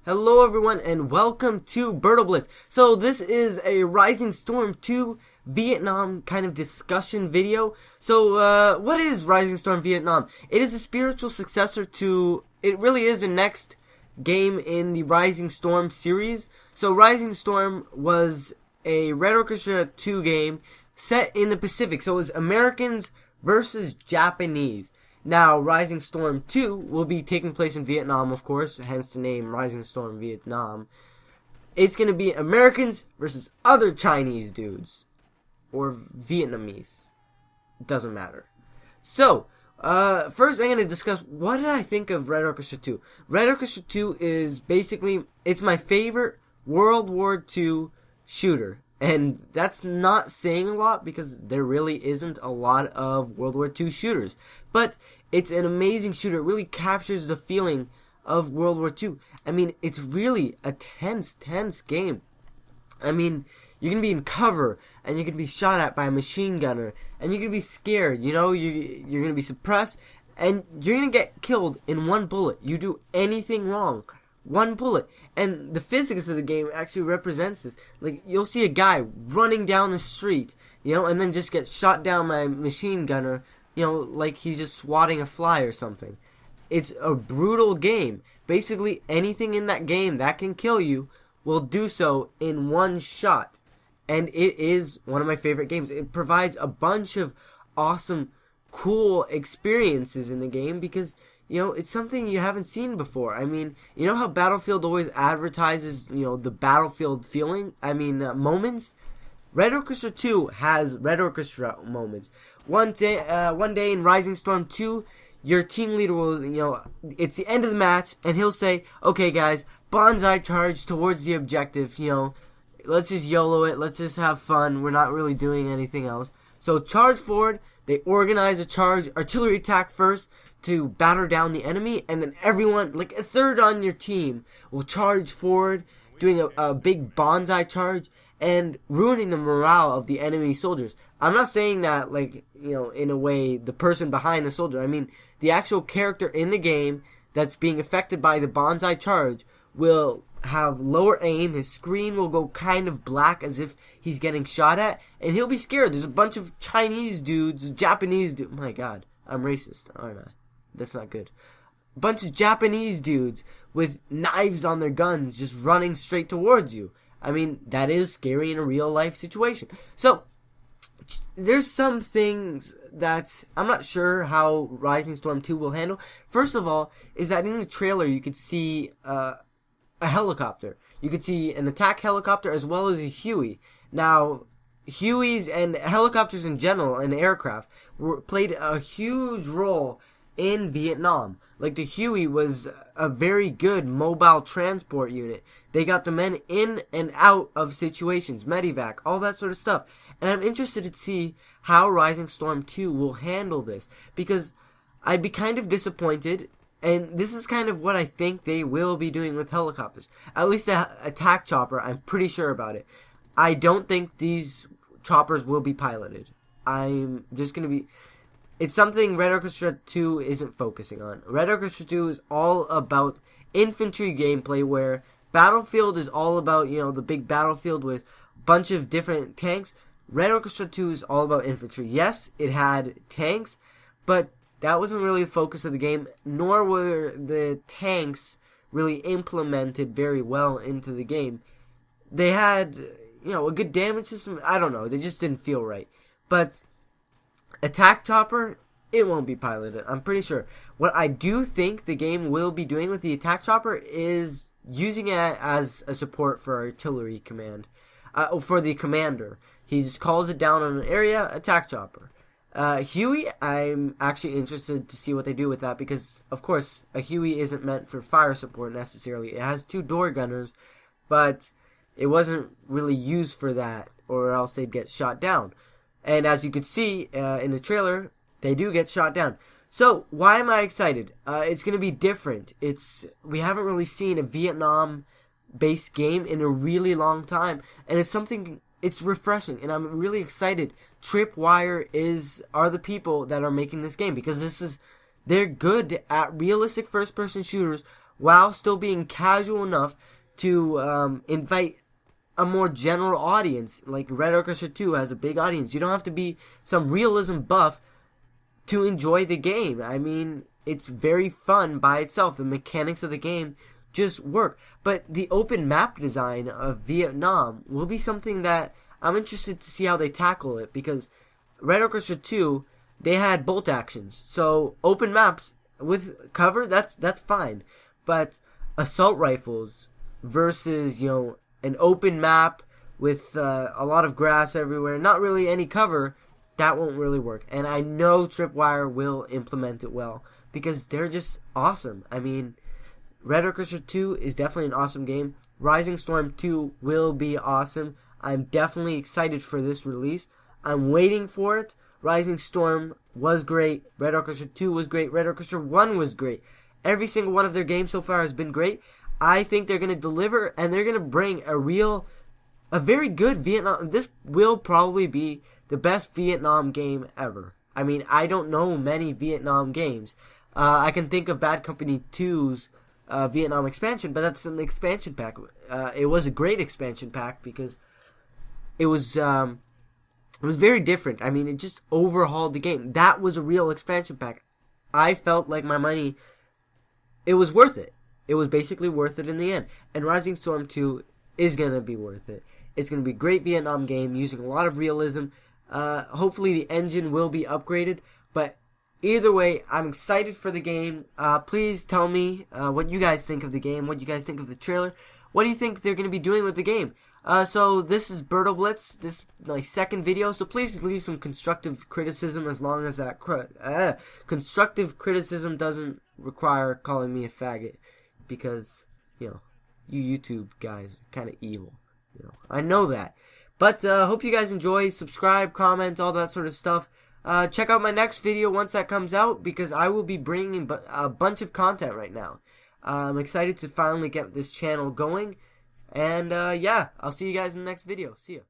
Hello everyone and welcome to Birdo Blitz. So this is a Rising Storm 2 Vietnam kind of discussion video. So what is Rising Storm Vietnam? It is a spiritual successor to, it really is the next game in the Rising Storm series. So Rising Storm was a Red Orchestra 2 game set in the Pacific. So it was Americans versus Japanese. Now, Rising Storm 2 will be taking place in Vietnam, of course, hence the name Rising Storm Vietnam. It's going to be Americans versus other Chinese dudes. Or Vietnamese. It doesn't matter. So, first I'm going to discuss what did I think of Red Orchestra 2. Red Orchestra 2 is basically, it's my favorite World War II shooter. And that's not saying a lot because there really isn't a lot of World War II shooters. But it's an amazing shooter. It really captures the feeling of World War II. I mean, it's really a tense game. I mean, you can be in cover and you can be shot at by a machine gunner and you can be scared. You know, you're going to be suppressed and you're going to get killed in one bullet. You do anything wrong, one bullet. And the physics of the game actually represents this. Like, you'll see a guy running down the street, you know, and then just get shot down by a machine gunner, you know, like he's just swatting a fly or something. It's a brutal game. Basically, anything in that game that can kill you will do so in one shot. And it is one of my favorite games. It provides a bunch of awesome, cool experiences in the game because, you know, it's something you haven't seen before. I mean, you know how Battlefield always advertises, you know, the Battlefield feeling? I mean, moments? Red Orchestra 2 has Red Orchestra moments. One day in Rising Storm 2, your team leader will, you know, it's the end of the match, and he'll say, okay guys, Banzai charge towards the objective, you know, let's just YOLO it, let's just have fun, we're not really doing anything else. So charge forward, they organize a charge, artillery attack first, to batter down the enemy, and then everyone, like a third on your team, will charge forward, doing a big Banzai charge, and ruining the morale of the enemy soldiers. I'm not saying that, like, you know, in a way, the person behind the soldier. I mean, the actual character in the game that's being affected by the Banzai charge will have lower aim, his screen will go kind of black as if he's getting shot at, and he'll be scared. There's a bunch of Chinese dudes, Japanese dudes, my god, I'm racist, aren't I? That's not good. A bunch of Japanese dudes with knives on their guns just running straight towards you. I mean, that is scary in a real life situation. So, there's some things that I'm not sure how Rising Storm 2 will handle. First of all, is that in the trailer you could see a helicopter. You could see an attack helicopter as well as a Huey. Now, Hueys and helicopters in general and aircraft played a huge role in Vietnam. Like, the Huey was a very good mobile transport unit. They got the men in and out of situations, medevac, all that sort of stuff. And I'm interested to see how Rising Storm 2 will handle this, because I'd be kind of disappointed, and this is kind of what I think they will be doing with helicopters. At least the attack chopper, I'm pretty sure about it. I don't think these choppers will be piloted. I'm just going to be... It's something Red Orchestra 2 isn't focusing on. Red Orchestra 2 is all about infantry gameplay, where Battlefield is all about, you know, the big battlefield with a bunch of different tanks. Red Orchestra 2 is all about infantry. Yes, it had tanks, but that wasn't really the focus of the game, nor were the tanks really implemented very well into the game. They had, you know, a good damage system. I don't know. They just didn't feel right. But attack chopper, it won't be piloted, I'm pretty sure. What I do think the game will be doing with the attack chopper is using it as a support for artillery command. For the commander. He just calls it down on an area, attack chopper. Huey, I'm actually interested to see what they do with that, because, of course, a Huey isn't meant for fire support necessarily. It has 2 door gunners, but it wasn't really used for that, or else they'd get shot down. And as you could see in the trailer, they do get shot down. So, why am I excited? It's going to be different. We haven't really seen a Vietnam-based game in a really long time, and it's refreshing, and I'm really excited. Tripwire are the people that are making this game, because they're good at realistic first-person shooters while still being casual enough to invite a more general audience. Like Red Orchestra 2 has a big audience. You don't have to be some realism buff to enjoy the game. I mean, it's very fun by itself. The mechanics of the game just work. But the open map design of Vietnam will be something that I'm interested to see how they tackle it, because Red Orchestra 2, they had bolt actions. So open maps with cover, that's fine. But assault rifles versus, an open map with a lot of grass everywhere, not really any cover, that won't really work. And I know Tripwire will implement it well, because they're just awesome. I mean, Red Orchestra 2 is definitely an awesome game. Rising Storm 2 will be awesome. I'm definitely excited for this release. I'm waiting for it. Rising Storm was great. Red Orchestra 2 was great. Red Orchestra 1 was great. Every single one of their games so far has been great. I think they're going to deliver, and they're going to bring a very good Vietnam. This will probably be the best Vietnam game ever. I mean, I don't know many Vietnam games. I can think of Bad Company 2's Vietnam expansion, but that's an expansion pack. It was a great expansion pack because it was very different. I mean, it just overhauled the game. That was a real expansion pack. I felt like my money, it was worth it. It was basically worth it in the end. And Rising Storm 2 is going to be worth it. It's going to be a great Vietnam game using a lot of realism. Hopefully the engine will be upgraded. But either way, I'm excited for the game. Please tell me what you guys think of the game, what you guys think of the trailer. What do you think they're going to be doing with the game? So this is BurdoBlitz. This is my second video. So please leave some constructive criticism, as long as that constructive criticism doesn't require calling me a faggot. Because, you YouTube guys are kind of evil. I know that. But hope you guys enjoy. Subscribe, comment, all that sort of stuff. Check out my next video once that comes out, because I will be bringing a bunch of content right now. I'm excited to finally get this channel going. And yeah, I'll see you guys in the next video. See ya.